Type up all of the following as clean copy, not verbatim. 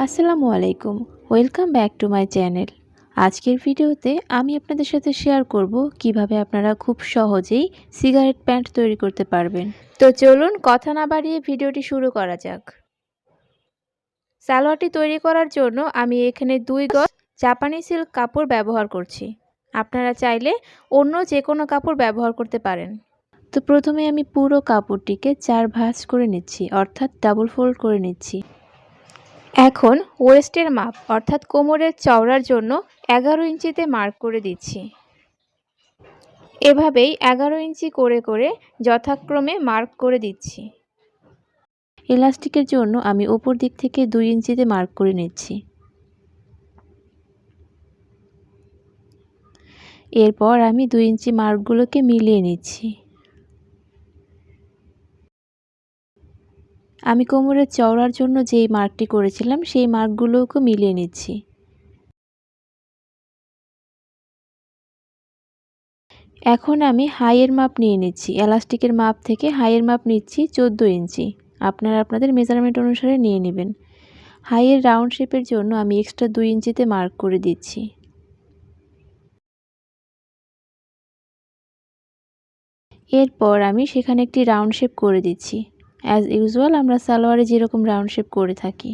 আসসালামুয়ালাইকুম, welcome back to my channel. আজকের ভিডিওতে আমি আপনাদের সাথে শেয়ার করব কিভাবে আপনারা খুব সহজেই সিগারেট প্যান্ট তৈরি করতে পারবেন। তো চলুন কথা না বাড়িয়ে ভিডিওটি শুরু করা যাক। সালোয়ারটি তৈরি করার জন্য আমি এখানে 2 গজ জাপানি সিল্ক কাপড় ব্যবহার করছি। আপনারা চাইলে অন্য যে কোনো কাপড় ব্যবহার করতে পারেন। তো প্রথমে আমি পুরো কাপড়টিকে 4 ভাঁজ করে নিচ্ছি, অর্থাৎ ডাবল ফোল্ড করে নিচ্ছি। এখন ওয়েস্টের মাপ অর্থাৎ কোমরের চওড়ার জন্য 11 ইঞ্চিতে মার্ক করে দিচ্ছি। এভাবেই 11 ইঞ্চি করে করে যথাক্রমে মার্ক করে দিচ্ছি। ইলাস্টিকের জন্য আমি উপর দিক থেকে 2 ইঞ্চিতে মার্ক করে নিচ্ছি। এরপর আমি 2 ইঞ্চি মার্কগুলোকে মিলিয়ে নিচ্ছি। আমি কোমরের চওড়ার জন্য যেই মার্কটি করেছিলাম সেই মার্কগুলোকে মিলিয়ে নিচ্ছি। এখন আমি হাইয়ের মাপ নিয়ে নিচ্ছি। এলাস্টিকের মাপ থেকে হাইয়ের মাপ নিচ্ছি 14 ইঞ্চি। আপনারা আপনাদের মেজারমেন্ট অনুসারে নিয়ে নেবেন। হাইয়ের রাউন্ড শেপের জন্য আমি এক্সট্রা 2 ইঞ্চিতে মার্ক করে দিচ্ছি। এরপর আমি সেখানে একটি রাউন্ড শেপ করে দিচ্ছি। অ্যাজ ইউজুয়াল আমরা সালোয়ারে যেরকম রাউন্ড শেপ করে থাকি।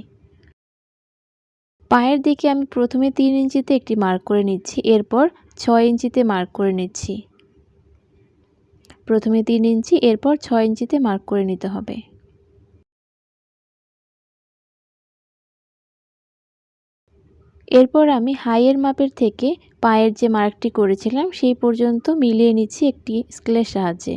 পায়ের দিকে আমি প্রথমে 3 ইঞ্চিতে একটি মার্ক করে নিচ্ছি, এরপর 6 ইঞ্চিতে মার্ক করে নিচ্ছি। প্রথমে 3 ইঞ্চি, এরপর 6 ইঞ্চিতে মার্ক করে নিতে হবে। এরপর আমি হাইয়ের মাপের থেকে পায়ের যে মার্কটি করেছিলাম সেই পর্যন্ত মিলিয়ে নিচ্ছি একটি স্কেলের সাহায্যে।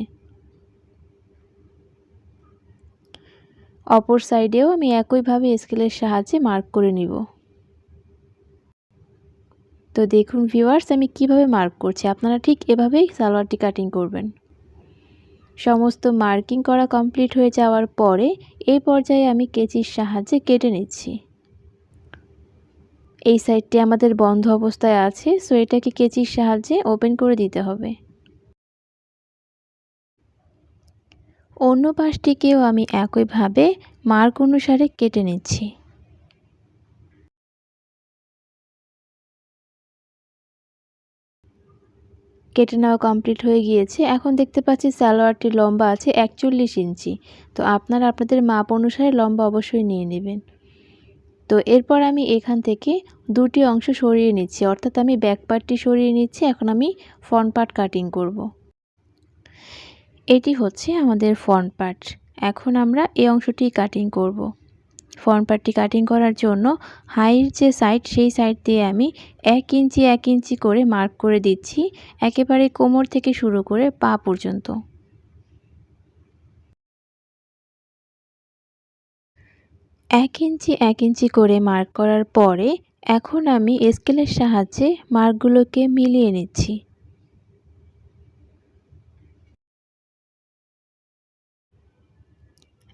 অপর সাইডেও আমি একইভাবে স্কেলের সাহায্যে মার্ক করে নিব। তো দেখুন ভিউয়ার্স, আমি কিভাবে মার্ক করছি। আপনারা ঠিক এভাবেই সালোয়ারটি কাটিং করবেন। সমস্ত মার্কিং করা কমপ্লিট হয়ে যাওয়ার পরে এই পর্যায়ে আমি কেচির সাহায্যে কেটে নিচ্ছি। এই সাইডটি আমাদের বন্ধ অবস্থায় আছে, সো এটাকে কেচির সাহায্যে ওপেন করে দিতে হবে। অন্য পাশটিকেও আমি একইভাবে মার্ক অনুসারে কেটে নিচ্ছি। কেটে নেওয়া কমপ্লিট হয়ে গিয়েছে। এখন দেখতে পাচ্ছি সালোয়ারটির লম্বা আছে 41 ইঞ্চি। তো আপনারা আপনাদের মাপ অনুসারে লম্বা অবশ্যই নিয়ে নেবেন। তো এরপর আমি এখান থেকে 2টি অংশ সরিয়ে নিচ্ছি, অর্থাৎ আমি ব্যাক পার্টটি সরিয়ে নিচ্ছি। এখন আমি ফ্রন্ট পার্ট কাটিং করব। এটি হচ্ছে আমাদের ফ্রন্ট পার্ট। এখন আমরা এই অংশটি কাটিং করব। ফ্রন্ট পার্টটি কাটিং করার জন্য হাইয়ের যে সাইড সেই সাইড দিয়ে আমি 1 ইঞ্চি 1 ইঞ্চি করে মার্ক করে দিচ্ছি, একেবারে কোমর থেকে শুরু করে পা পর্যন্ত। এক ইঞ্চি 1 ইঞ্চি করে মার্ক করার পরে এখন আমি স্কেলের সাহায্যে মার্কগুলোকে মিলিয়ে নিচ্ছি।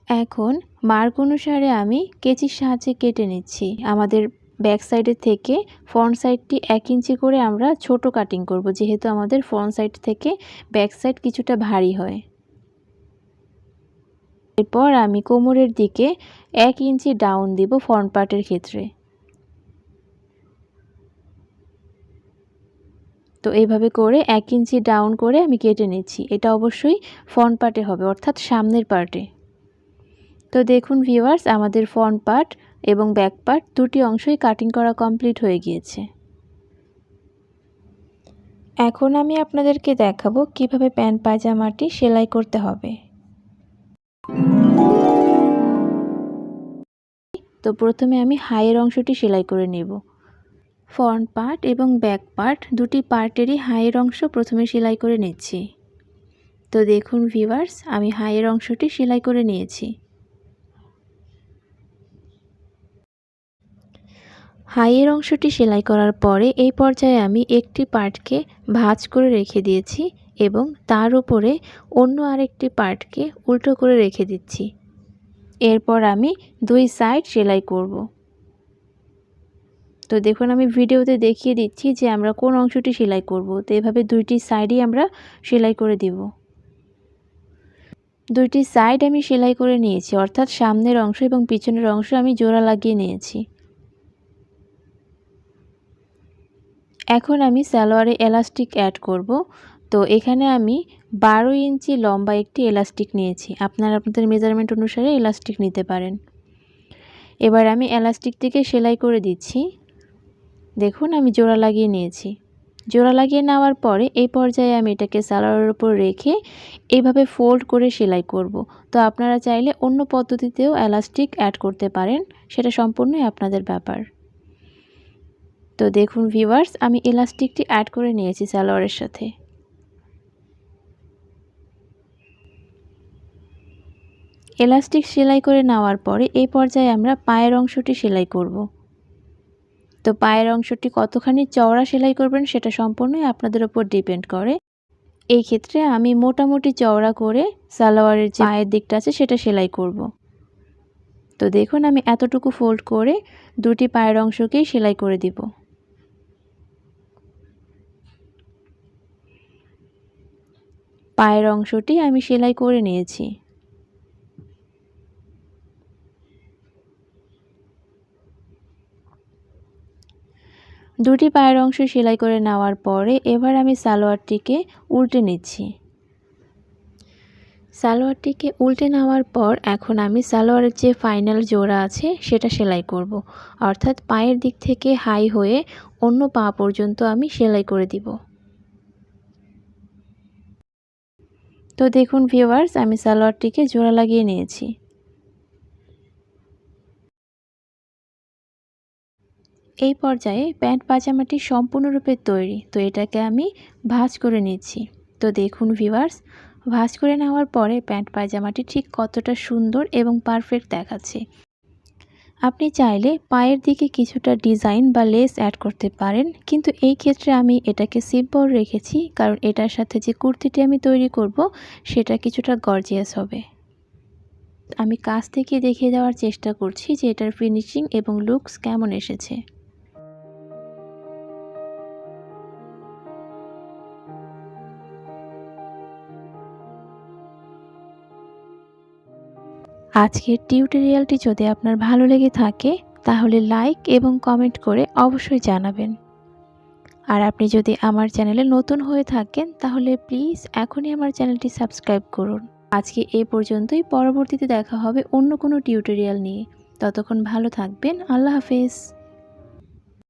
এখন মার্ক অনুসারে আমি কেচির সাহায্যে কেটে নিচ্ছি। আমাদের ব্যাক সাইডের থেকে ফ্রন্ট সাইডটি 1 ইঞ্চি করে আমরা ছোট কাটিং করব, যেহেতু আমাদের ফ্রন্ট সাইড থেকে ব্যাক সাইড কিছুটা ভারী হয়। এরপর আমি কোমরের দিকে 1 ইঞ্চি ডাউন দিব ফ্রন্ট পার্টের ক্ষেত্রে। তো এইভাবে করে 1 ইঞ্চি ডাউন করে আমি কেটে নিচ্ছি। এটা অবশ্যই ফ্রন্ট পার্টে হবে, অর্থাৎ সামনের পার্টে। তো দেখুন ভিউয়ার্স, আমাদের ফ্রন্ট পার্ট এবং ব্যাক পার্ট দুটি অংশই কাটিং করা কমপ্লিট হয়ে গিয়েছে। এখন আমি আপনাদেরকে দেখাবো কিভাবে প্যান্ট পায়জামাটি সেলাই করতে হবে। তো প্রথমে আমি হাইয়ের অংশটি সেলাই করে নেব। ফ্রন্ট পার্ট এবং ব্যাক পার্ট দুটি পার্টেরই হাইয়ের অংশ প্রথমে সেলাই করে নিচ্ছি। তো দেখুন ভিউয়ার্স, আমি হাইয়ের অংশটি সেলাই করে নিয়েছি। হাইয়ের অংশটি সেলাই করার পরে এই পর্যায়ে আমি একটি পার্টকে ভাঁজ করে রেখে দিয়েছি এবং তার উপরে অন্য আরেকটি পার্টকে উল্টো করে রেখে দিচ্ছি। এরপর আমি 2 সাইড সেলাই করব। তো দেখুন আমি ভিডিওতে দেখিয়ে দিচ্ছি যে আমরা কোন অংশটি সেলাই করব। তো এভাবে 2টি সাইডই আমরা সেলাই করে দিব। 2টি সাইড আমি সেলাই করে নিয়েছি, অর্থাৎ সামনের অংশ এবং পিছনের অংশ আমি জোড়া লাগিয়ে নিয়েছি। এখন আমি সালোয়ারে এলাস্টিক অ্যাড করব। তো এখানে আমি 12 ইঞ্চি লম্বা একটি এলাস্টিক নিয়েছি। আপনারা আপনাদের মেজারমেন্ট অনুসারে এলাস্টিক নিতে পারেন। এবার আমি এলাস্টিকটিকে সেলাই করে দিচ্ছি। দেখুন আমি জোড়া লাগিয়ে নিয়েছি। জোড়া লাগিয়ে নেওয়ার পরে এই পর্যায়ে আমি এটাকে সালোয়ারের উপর রেখে এইভাবে ফোল্ড করে সেলাই করব। তো আপনারা চাইলে অন্য পদ্ধতিতেও এলাস্টিক অ্যাড করতে পারেন, সেটা সম্পূর্ণই আপনাদের ব্যাপার। তো দেখুন ভিউয়ার্স, আমি এলাস্টিকটি অ্যাড করে নিয়েছি সালোয়ারের সাথে। এলাস্টিক সেলাই করে নেওয়ার পরে এই পর্যায়ে আমরা পায়ের অংশটি সেলাই করব। তো পায়ের অংশটি কতখানি চওড়া সেলাই করবেন সেটা সম্পূর্ণই আপনাদের উপর ডিপেন্ড করে। এই ক্ষেত্রে আমি মোটামুটি চওড়া করে সালোয়ারের যে পায়ের দিকটা আছে সেটা সেলাই করব। তো দেখুন আমি এতটুকু ফোল্ড করে দুটি পায়ের অংশকেই সেলাই করে দিব। পায়ের অংশটি আমি সেলাই করে নিয়েছি। দুটি পায়ের অংশ সেলাই করে নেওয়ার পরে এবার আমি সালোয়ারটিকে উল্টে নিচ্ছি। সালোয়ারটিকে উল্টে নেওয়ার পর এখন আমি সালোয়ারের যে ফাইনাল জোড়া আছে সেটা সেলাই করব। অর্থাৎ পায়ের দিক থেকে হাই হয়ে অন্য পা পর্যন্ত আমি সেলাই করে দিব। তো দেখুন ভিউয়ার্স, আমি সালোয়ারটিকে জোড়া লাগিয়ে নিয়েছি। এই পর্যায়ে প্যান্ট পাজামাটি সম্পূর্ণরূপে তৈরি। তো এটাকে আমি ভাঁজ করে নিচ্ছি। তো দেখুন ভিউয়ার্স, ভাঁজ করে নেওয়ার পরে প্যান্ট পায়জামাটি ঠিক কতটা সুন্দর এবং পারফেক্ট দেখাচ্ছে। আপনি চাইলে পায়ের দিকে কিছুটা ডিজাইন বা লেস অ্যাড করতে পারেন, কিন্তু এই ক্ষেত্রে আমি এটাকে সিম্পল রেখেছি, কারণ এটার সাথে যে কুর্তিটি আমি তৈরি করব সেটা কিছুটা গর্জিয়াস হবে। আমি কাছ থেকে দেখিয়ে দেওয়ার চেষ্টা করছি যে এটার ফিনিশিং এবং লুকস কেমন এসেছে। আজকের টিউটোরিয়ালটি যদি আপনার ভালো লেগে থাকে তাহলে লাইক এবং কমেন্ট করে অবশ্যই জানাবেন। আর আপনি যদি আমার চ্যানেলে নতুন হয়ে থাকেন তাহলে প্লিজ এখনই আমার চ্যানেলটি সাবস্ক্রাইব করুন। আজকে এই পর্যন্তই, পরবর্তীতে দেখা হবে অন্য কোনো টিউটোরিয়াল নিয়ে। ততক্ষণ ভালো থাকবেন। আল্লাহ হাফেজ।